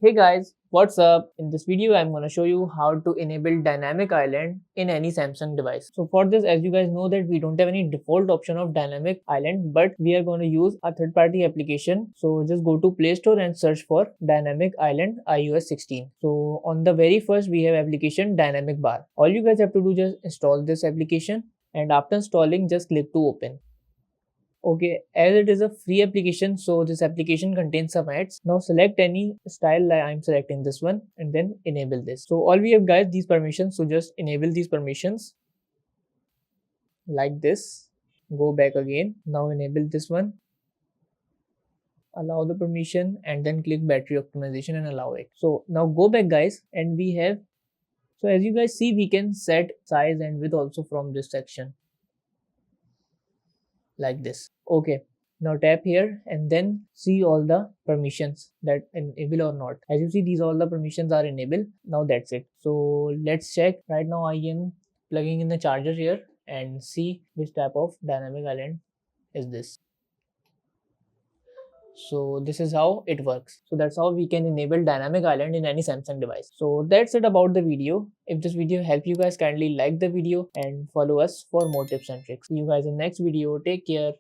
Hey guys, what's up? In this video, I'm going to show you how to enable dynamic island in any Samsung device. So for this, as you guys know that we don't have any default option of dynamic island, but we are going to use a third-party application. So just go to Play Store and search for dynamic island iOS 16. So on the very first, we have application dynamic bar. All you guys have to do just install this application, and after installing, just click to open. Okay, as it is a free application, so this application contains some ads. Now select any style, like I'm selecting this one, and then enable this. So all we have guys, these permissions, so just enable these permissions like this. Go back again. Now enable this one, allow the permission, and then click battery optimization and allow it. So now go back guys, and we have, so as you guys see, we can set size and width also from this section like this. Okay, now tap here and then see all the permissions that enable or not. As you see, these all the permissions are enabled. Now that's it. So let's check. Right now I am plugging in the charger here and see which type of dynamic island is this. So this is how it works. So that's how we can enable dynamic island in any Samsung device. So that's it about the video. If this video helped you guys, kindly like the video and follow us for more tips and tricks. See you guys in next video. Take care.